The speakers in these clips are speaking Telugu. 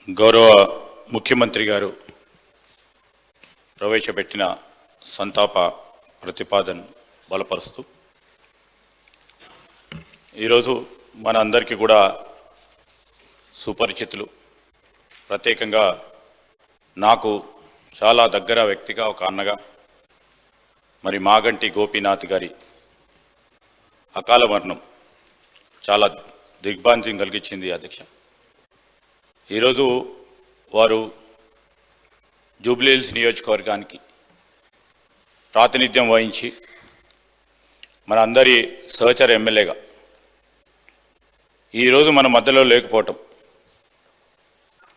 గౌరవ ముఖ్యమంత్రి గారు ప్రవేశపెట్టిన సంతాప ప్రతిపాదన బలపరుస్తూ ఈరోజు మన అందరికీ కూడా సుపరిచితులు, ప్రత్యేకంగా నాకు చాలా దగ్గర వ్యక్తిగా ఒక అన్నగా మరి మాగంటి గోపీనాథ్ గారి అకాల మరణం చాలా దిగ్భ్రాంతిని కలిగించింది అధ్యక్ష. ఈరోజు వారు జూబ్లీహిల్స్ నియోజకవర్గానికి ప్రాతినిధ్యం వహించి మన అందరి సహచర ఎమ్మెల్యేగా ఈరోజు మన మధ్యలో లేకపోవటం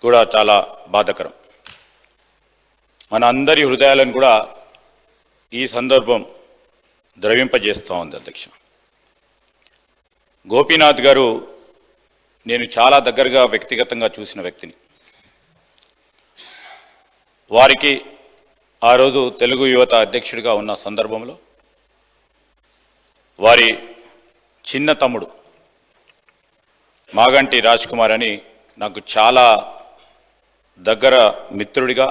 కూడా చాలా బాధాకరం. మన అందరి హృదయాలను కూడా ఈ సందర్భం ద్రవింపజేస్తూ ఉంది అధ్యక్ష. గోపీనాథ్ గారు నేను చాలా దగ్గరగా వ్యక్తిగతంగా చూసిన వ్యక్తిని. వారికి ఆ రోజు తెలుగు యువత అధ్యక్షుడిగా ఉన్న సందర్భంలో వారి చిన్న తమ్ముడు మాగంటి రాజ్ కుమార్ అని నాకు చాలా దగ్గర మిత్రుడిగా,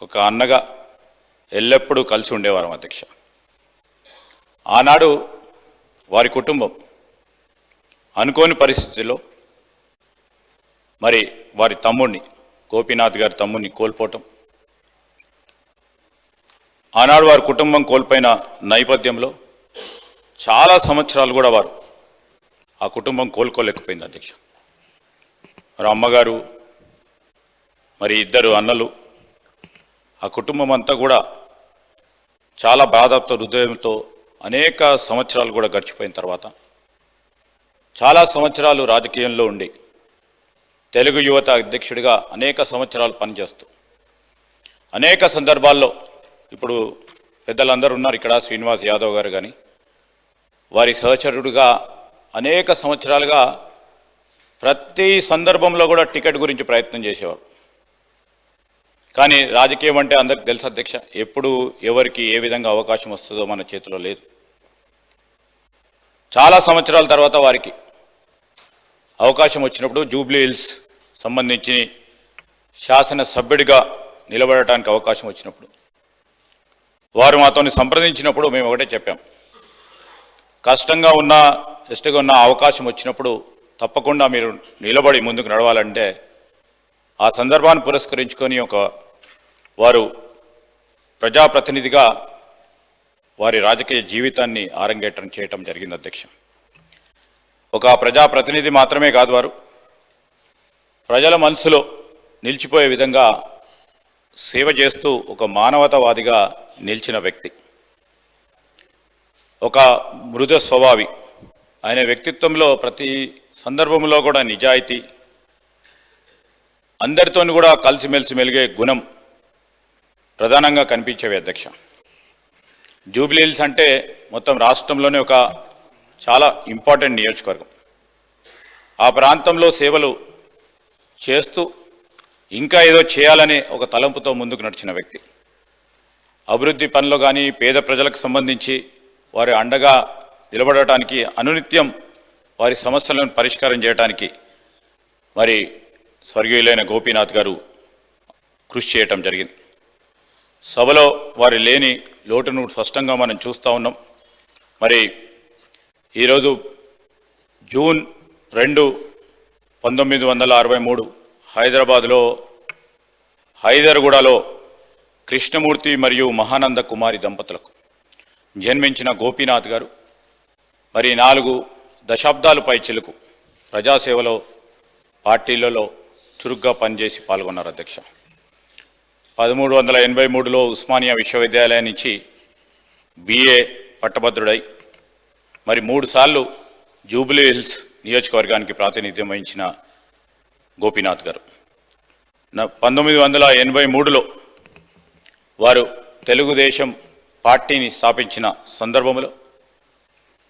ఒక అన్నగా ఎల్లప్పుడూ కలిసి ఉండేవారం అధ్యక్ష. ఆనాడు వారి కుటుంబం అనుకోని పరిస్థితుల్లో మరి వారి తమ్ముడిని, గోపీనాథ్ గారి తమ్ముడిని కోల్పోవటం, ఆనాడు వారి కుటుంబం కోల్పోయిన నేపథ్యంలో చాలా సంవత్సరాలు కూడా వారు ఆ కుటుంబం కోలుకోలేకపోయింది అధ్యక్ష. మరి అమ్మగారు, మరి ఇద్దరు అన్నలు, ఆ కుటుంబం అంతా కూడా చాలా బాధతో, హృదయంతో అనేక సంవత్సరాలు కూడా గడిచిపోయిన తర్వాత చాలా సంవత్సరాలు రాజకీయంలో ఉండి తెలుగు యువత అధ్యక్షుడిగా అనేక సంవత్సరాలు పనిచేస్తూ అనేక సందర్భాల్లో, ఇప్పుడు పెద్దలందరూ ఉన్నారు ఇక్కడ, శ్రీనివాస్ యాదవ్ గారు కానీ, వారి సహచరుడుగా అనేక సంవత్సరాలుగా ప్రతి సందర్భంలో కూడా టికెట్ గురించి ప్రయత్నం చేసేవారు. కానీ రాజకీయం అంటే అందరికి తెలుసు అధ్యక్ష, ఎప్పుడు ఎవరికి ఏ విధంగా అవకాశం వస్తుందో మన చేతిలో లేదు. చాలా సంవత్సరాల తర్వాత వారికి అవకాశం వచ్చినప్పుడు జూబ్లీహిల్స్ సంబంధించి శాసనసభ్యుడిగా నిలబడటానికి అవకాశం వచ్చినప్పుడు వారు మాతో సంప్రదించినప్పుడు మేము ఒకటే చెప్పాం, కష్టంగా ఉన్న, ఇష్టంగా ఉన్న అవకాశం వచ్చినప్పుడు తప్పకుండా మీరు నిలబడి ముందుకు నడవాలంటే ఆ సందర్భాన్ని పురస్కరించుకొని వారు ప్రజాప్రతినిధిగా వారి రాజకీయ జీవితాన్ని ఆరంగేట్రం చేయటం జరిగింది అధ్యక్ష. ఒక ప్రజాప్రతినిధి మాత్రమే కాదు, వారు ప్రజల మనసులో నిలిచిపోయే విధంగా సేవ చేస్తూ ఒక మానవతావాదిగా నిలిచిన వ్యక్తి, ఒక మృదు స్వభావి. ఆయన వ్యక్తిత్వంలో ప్రతి సందర్భంలో కూడా నిజాయితీ, అందరితో కూడా కలిసిమెలిసి మెలిగే గుణం ప్రధానంగా కనిపించేవి అధ్యక్ష. జూబ్లీహిల్స్ అంటే మొత్తం రాష్ట్రంలోనే ఒక చాలా ఇంపార్టెంట్ నియోజకవర్గం. ఆ ప్రాంతంలో సేవలు చేస్తూ ఇంకా ఏదో చేయాలనే ఒక తలంపుతో ముందుకు నడిచిన వ్యక్తి. అభివృద్ధి పనులు కానీ, పేద ప్రజలకు సంబంధించి వారి అండగా నిలబడటానికి, అనునిత్యం వారి సమస్యలను పరిష్కారం చేయడానికి మరి స్వర్గీయులైన గోపీనాథ్ గారు కృషి చేయటం జరిగింది. సభలో వారి లేని లోటును స్పష్టంగా మనం చూస్తూ ఉన్నాం. మరి ఈరోజు జూన్ 2, 1963 హైదరాబాదులో హైదర్గూడలో కృష్ణమూర్తి మరియు మహానంద కుమారి దంపతులకు జన్మించిన గోపీనాథ్ గారు మరి 4 దశాబ్దాల పైచిలకు ప్రజాసేవలో, పార్టీలలో చురుగ్గా పనిచేసి పాల్గొన్నారు అధ్యక్ష. 1383లో ఉస్మానియా విశ్వవిద్యాలయం నుంచి BA పట్టభద్రుడై మరి 3 సార్లు జూబ్లీహిల్స్ నియోజకవర్గానికి ప్రాతినిధ్యం వహించిన గోపీనాథ్ గారు 1983లో వారు తెలుగుదేశం పార్టీని స్థాపించిన సందర్భంలో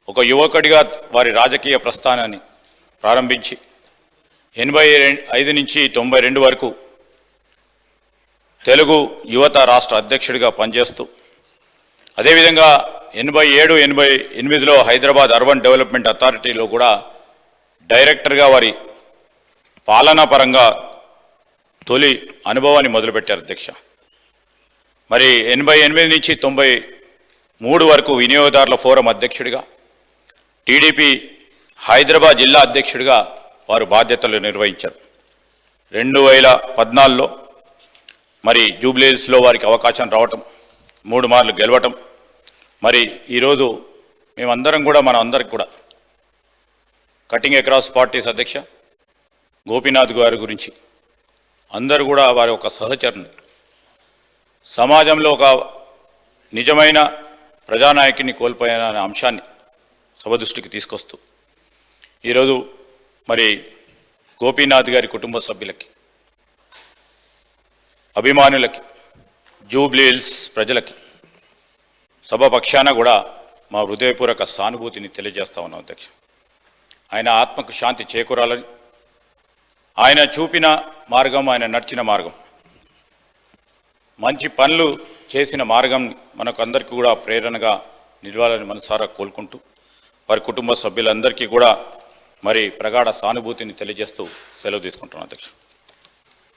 ఒక యువకుడిగా వారి రాజకీయ ప్రస్థానాన్ని ప్రారంభించి 85 నుంచి 92 వరకు తెలుగు యువత రాష్ట్ర అధ్యక్షుడిగా పనిచేస్తూ, అదేవిధంగా 87, 88లో హైదరాబాద్ అర్బన్ డెవలప్మెంట్ అథారిటీలో కూడా డైరెక్టర్గా వారి పాలనా పరంగా తొలి అనుభవాన్ని మొదలుపెట్టారు అధ్యక్ష. మరి 88 నుంచి 93 వరకు వినియోగదారుల ఫోరం అధ్యక్షుడిగా, టీడీపీ హైదరాబాద్ జిల్లా అధ్యక్షుడిగా వారు బాధ్యతలు నిర్వహించారు. 2014లో మరి జూబ్లీహిల్స్లో వారికి అవకాశం రావటం, 3 మార్లు గెలవటం, మరి ఈరోజు మేమందరం కూడా మన అందరికి కూడా కటింగ్ అక్రాస్ పార్టీస్ అధ్యక్ష గోపీనాథ్ గారి గురించి అందరూ కూడా వారి ఒక సహచరుని సమాజంలో ఒక నిజమైన ప్రజానాయకుని కోల్పోయిన అంశాన్ని సభ దృష్టికి తీసుకొస్తూ ఈరోజు మరి గోపీనాథ్ గారి కుటుంబ సభ్యులకి, అభిమానులకి, జూబ్లీహిల్స్ ప్రజలకి సభ పక్షాన కూడా మా హృదయపూర్వక సానుభూతిని తెలియజేస్తా ఉన్నాం అధ్యక్ష. ఆయన ఆత్మకు శాంతి చేకూరాలని, ఆయన చూపిన మార్గం, ఆయన నడిచిన మార్గం, మంచి పనులు చేసిన మార్గం మనకు అందరికీ కూడా ప్రేరణగా నిలవాలని మనసారా కోలుకుంటూ వారి కుటుంబ సభ్యులందరికీ కూడా మరి ప్రగాఢ సానుభూతిని తెలియజేస్తూ సెలవు తీసుకుంటున్నాను అధ్యక్ష.